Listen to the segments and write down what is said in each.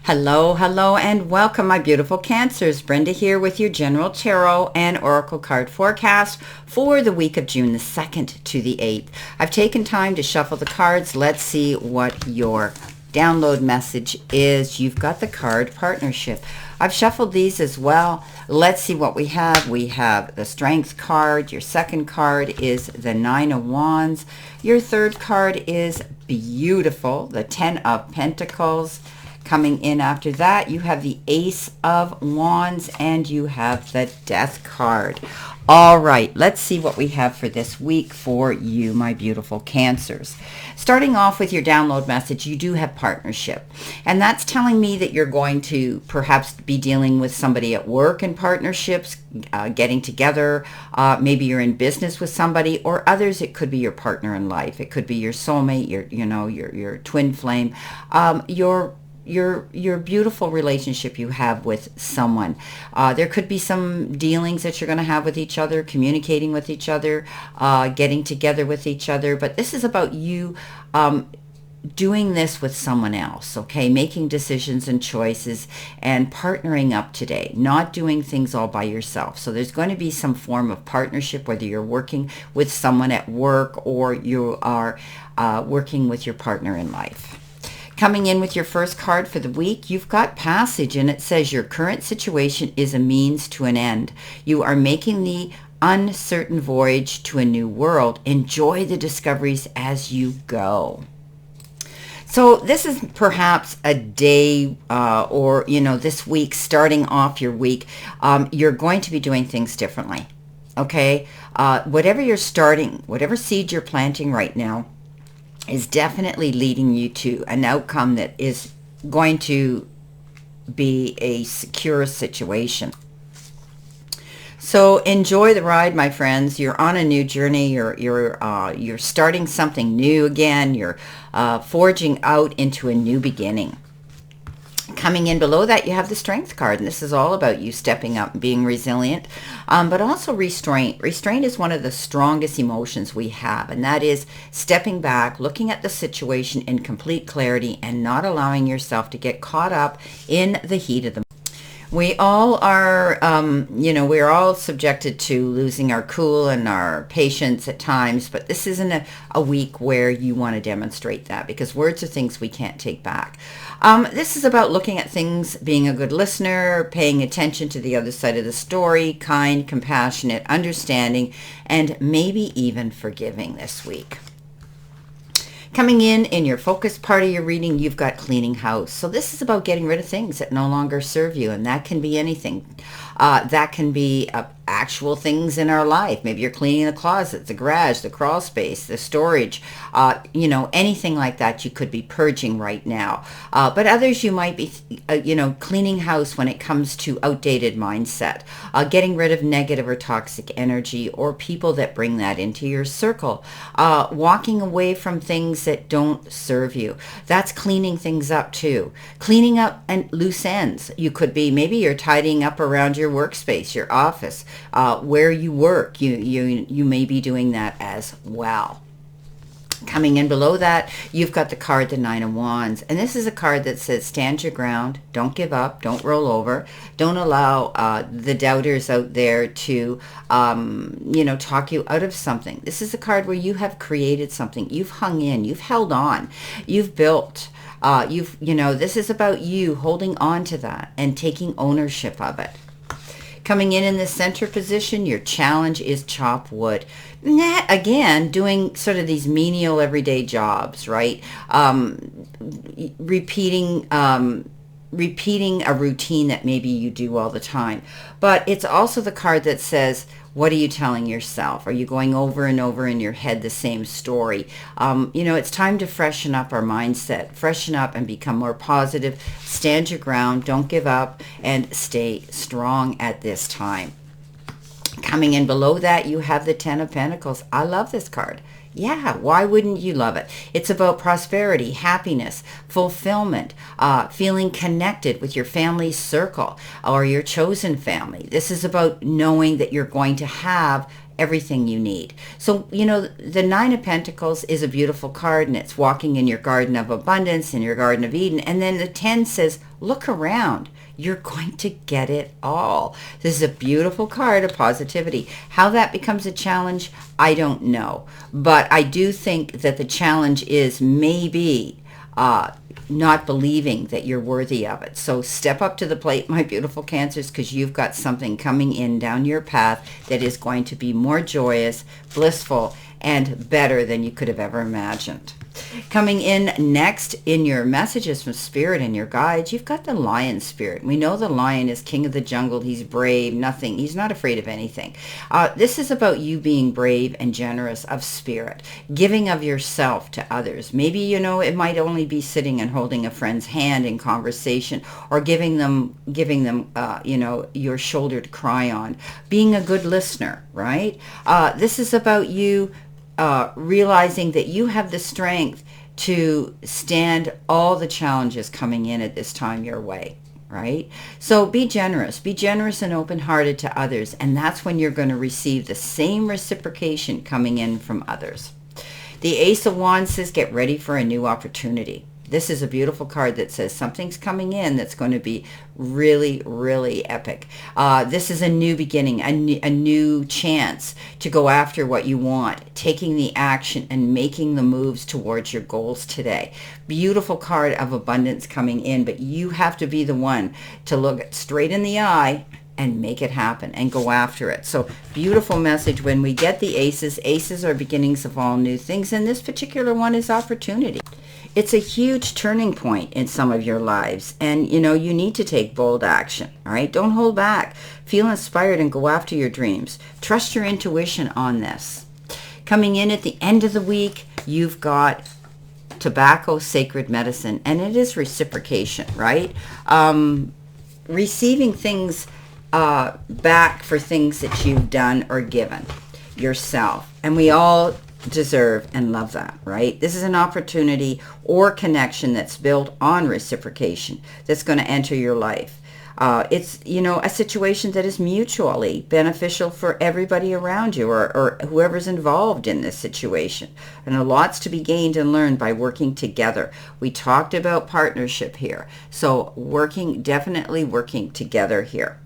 Hello, hello, and welcome, my beautiful Cancers. Brenda here with your General Tarot and Oracle card forecast for the week of June the 2nd to the 8th. I've taken time to shuffle the cards. Let's see what your download message is. You've got the card partnership. I've shuffled these as well. Let's see what we have. We have the Strength card. Your second card is the Nine of Wands. Your third card is beautiful, the Ten of Pentacles. Coming in after that, you have the Ace of Wands and you have the Death card. All right, let's see what we have for this week for you, my beautiful Cancers. Starting off with your download message, you do have partnership. And that's telling me that you're going to perhaps be dealing with somebody at work in partnerships, getting together. Maybe you're in business with somebody, or others, it could be your partner in life. It could be your soulmate, your twin flame, your beautiful relationship you have with someone. There could be some dealings that you're going to have with each other, communicating with each other, getting together with each other. But this is about you doing this with someone else, okay? Making decisions and choices and partnering up today, not doing things all by yourself. So there's going to be some form of partnership, whether you're working with someone at work or you are working with your partner in life. Coming in with your first card for the week, you've got Passage, and it says your current situation is a means to an end. You are making the uncertain voyage to a new world. Enjoy the discoveries as you go. So this is perhaps a day or, this week, starting off your week, you're going to be doing things differently, okay? Whatever you're starting, whatever seed you're planting right now, is definitely leading you to an outcome that is going to be a secure situation. So enjoy the ride, my friends. You're on a new journey. You're starting something new again. You're forging out into a new beginning. Coming in below that, you have the Strength card, and this is all about you stepping up and being resilient, but also restraint. Restraint is one of the strongest emotions we have, and that is stepping back, looking at the situation in complete clarity, and not allowing yourself to get caught up in the heat of the moment. We all are, we're all subjected to losing our cool and our patience at times, but this isn't a week where you want to demonstrate that, because words are things we can't take back. This is about looking at things, being a good listener, paying attention to the other side of the story, kind, compassionate, understanding, and maybe even forgiving this week. Coming in your focus part of your reading, you've got Cleaning House. So this is about getting rid of things that no longer serve you, and that can be anything. That can be actual things in our life. Maybe you're cleaning the closet, the garage, the crawl space, the storage, anything like that you could be purging right now. But others you might be, cleaning house when it comes to outdated mindset, getting rid of negative or toxic energy or people that bring that into your circle, walking away from things that don't serve you. That's cleaning things up too. Cleaning up and loose ends. You could be, maybe you're tidying up around your workspace, your office, where you work. You may be doing that as well. Coming in below that, you've got the card, the Nine of Wands. And this is a card that says, stand your ground, don't give up, don't roll over, don't allow the doubters out there to, talk you out of something. This is a card where you have created something. You've hung in, you've held on, you've built. This is about you holding on to that and taking ownership of it. Coming in the center position, your challenge is chop wood. Again, doing sort of these menial everyday jobs, right? Repeating a routine that maybe you do all the time. But it's also the card that says, what are you telling yourself? Are you going over and over in your head the same story? It's time to freshen up our mindset, freshen up and become more positive. Stand your ground, don't give up, and stay strong at this time. Coming in below that, you have the Ten of Pentacles. I love this card. Yeah, why wouldn't you love it? It's about prosperity, happiness, fulfillment, feeling connected with your family circle or your chosen family. This is about knowing that you're going to have everything you need. So, the Nine of Pentacles is a beautiful card, and it's walking in your garden of abundance, in your garden of Eden. And then the 10 says, look around. You're going to get it all. This is a beautiful card of positivity. How that becomes a challenge, I don't know. But I do think that the challenge is maybe not believing that you're worthy of it. So step up to the plate, my beautiful Cancers, because you've got something coming in down your path that is going to be more joyous, blissful, and better than you could have ever imagined. Coming in next in your messages from Spirit and your guides, you've got the Lion Spirit. We know the lion is king of the jungle. He's brave, nothing. He's not afraid of anything. This is about you being brave and generous of spirit, giving of yourself to others. Maybe, it might only be sitting and holding a friend's hand in conversation, or giving them, your shoulder to cry on, being a good listener, right? This is about you realizing that you have the strength to stand all the challenges coming in at this time your way, right? So be generous and open-hearted to others, and that's when you're going to receive the same reciprocation coming in from others. The Ace of Wands says, get ready for a new opportunity. This is a beautiful card that says something's coming in that's going to be really, really epic. This is a new beginning, a new chance to go after what you want, taking the action and making the moves towards your goals today. Beautiful card of abundance coming in, but you have to be the one to look it straight in the eye and make it happen and go after it. So beautiful message when we get the aces. Aces are beginnings of all new things, and this particular one is opportunity. It's a huge turning point in some of your lives, and you need to take bold action. All right, don't hold back. Feel inspired and go after your dreams. Trust your intuition on this. Coming in at the end of the week, you've got tobacco, sacred medicine, and it is reciprocation, right? Receiving things back for things that you've done or given yourself, and we all deserve and love that, right? This is an opportunity or connection that's built on reciprocation that's going to enter your life. It's, a situation that is mutually beneficial for everybody around you, or whoever's involved in this situation. And a lot's to be gained and learned by working together. We talked about partnership here. So definitely working together here.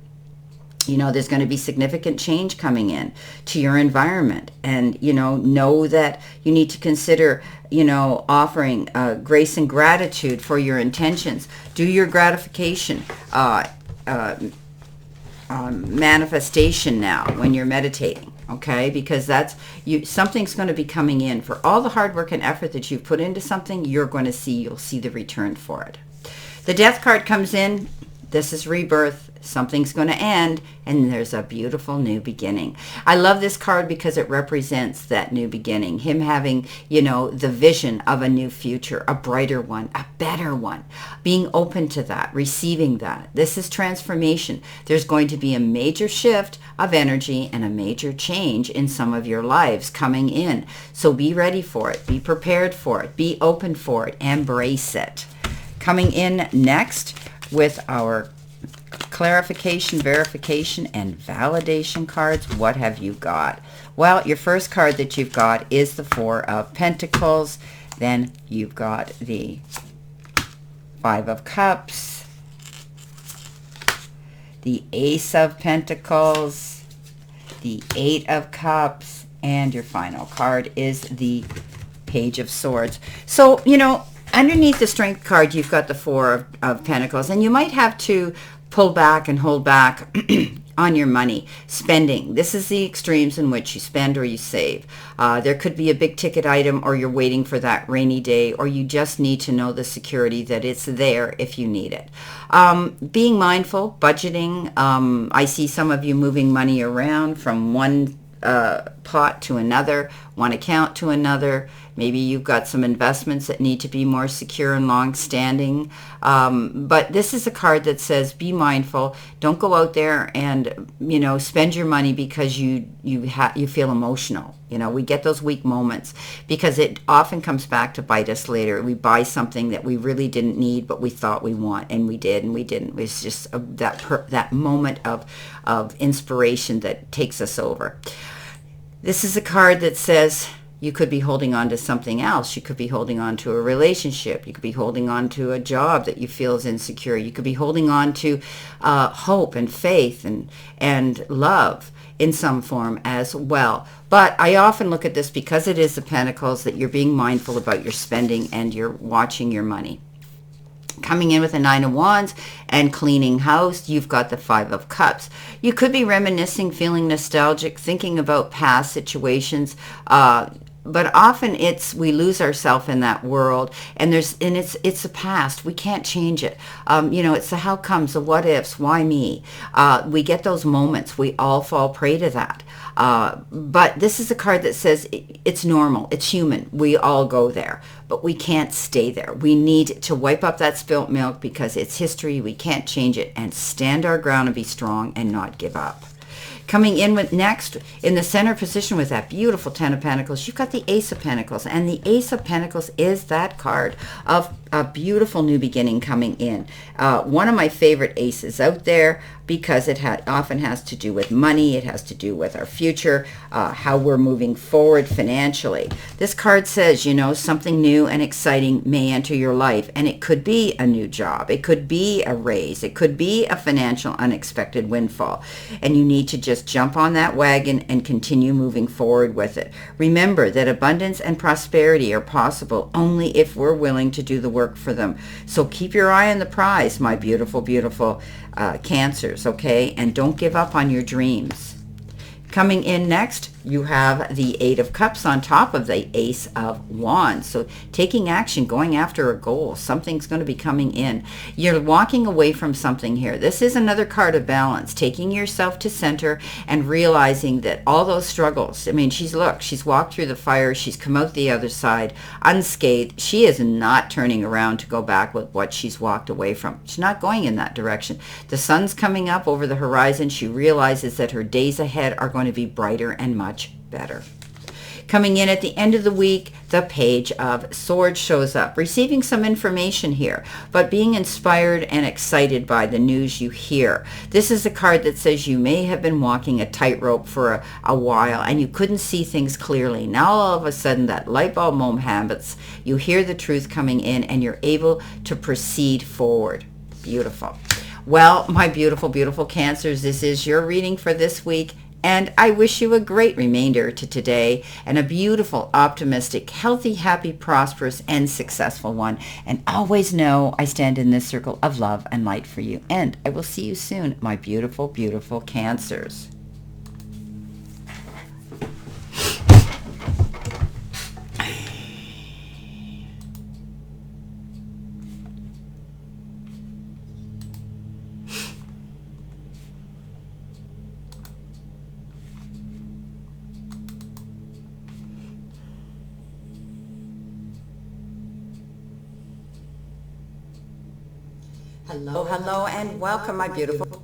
There's going to be significant change coming in to your environment, and, know that you need to consider, offering grace and gratitude for your intentions. Do your gratification manifestation now when you're meditating, okay? Because something's going to be coming in. For all the hard work and effort that you've put into something, you'll see the return for it. The Death card comes in. This is rebirth. Something's going to end, and there's a beautiful new beginning. I love this card because it represents that new beginning. Him having, the vision of a new future, a brighter one, a better one. Being open to that, receiving that. This is transformation. There's going to be a major shift of energy and a major change in some of your lives coming in. So be ready for it. Be prepared for it. Be open for it. Embrace it. Coming in next with our clarification, verification, and validation cards. What have you got? Well, your first card that you've got is the Four of Pentacles. Then you've got the Five of Cups, the Ace of Pentacles, the Eight of Cups, and your final card is the Page of Swords. So, underneath the Strength card, you've got the Four of Pentacles, and you might have to pull back and hold back on your money spending. This is the extremes in which you spend or you save. There could be a big ticket item, or you're waiting for that rainy day, or you just need to know the security that it's there if you need it. Being mindful, budgeting. I see some of you moving money around from one pot to another, one account to another. Maybe you've got some investments that need to be more secure and long-standing. But this is a card that says, be mindful. Don't go out there and, spend your money because you feel emotional. We get those weak moments because it often comes back to bite us later. We buy something that we really didn't need, but we thought we want, and we did, and we didn't. It was just that moment of inspiration that takes us over. This is a card that says you could be holding on to something else. You could be holding on to a relationship. You could be holding on to a job that you feel is insecure. You could be holding on to hope and faith and love in some form as well. But I often look at this, because it is the Pentacles, that you're being mindful about your spending and you're watching your money. Coming in with a 9 of Wands and cleaning house, you've got the 5 of Cups. You could be reminiscing, feeling nostalgic, thinking about past situations, but often we lose ourselves in that world, and it's the past. We can't change it. It's the how comes, the what ifs, why me. We get those moments. We all fall prey to that. But this is a card that says it's normal. It's human. We all go there, but we can't stay there. We need to wipe up that spilt milk, because it's history. We can't change it, and stand our ground and be strong and not give up. Coming in with next, in the center position with that beautiful 10 of Pentacles, you've got the Ace of Pentacles. And the Ace of Pentacles is that card of a beautiful new beginning coming in. One of my favorite aces out there, because it often has to do with money. It has to do with our future, how we're moving forward financially. This card says, something new and exciting may enter your life. And it could be a new job. It could be a raise. It could be a financial unexpected windfall. And you need to just jump on that wagon and continue moving forward with it. Remember that abundance and prosperity are possible only if we're willing to do the work for them. So keep your eye on the prize, my beautiful, beautiful Cancers, okay? And don't give up on your dreams. Coming in next, you have the 8 of Cups on top of the Ace of Wands. So taking action, going after a goal. Something's going to be coming in. You're walking away from something here. This is another card of balance, taking yourself to center and realizing that all those struggles, she's walked through the fire. She's come out the other side unscathed. She is not turning around to go back with what she's walked away from. She's not going in that direction. The sun's coming up over the horizon. She realizes that her days ahead are going to be brighter and much better. Coming in at the end of the week, the Page of Swords shows up. Receiving some information here, but being inspired and excited by the news you hear. This is a card that says you may have been walking a tightrope for a while and you couldn't see things clearly. Now all of a sudden that light bulb moment happens. You hear the truth coming in and you're able to proceed forward. Beautiful. Well, my beautiful, beautiful Cancers, this is your reading for this week. And I wish you a great remainder to today and a beautiful, optimistic, healthy, happy, prosperous, and successful one. And always know I stand in this circle of love and light for you. And I will see you soon, my beautiful, beautiful Cancers. Hello, hello, and welcome, my beautiful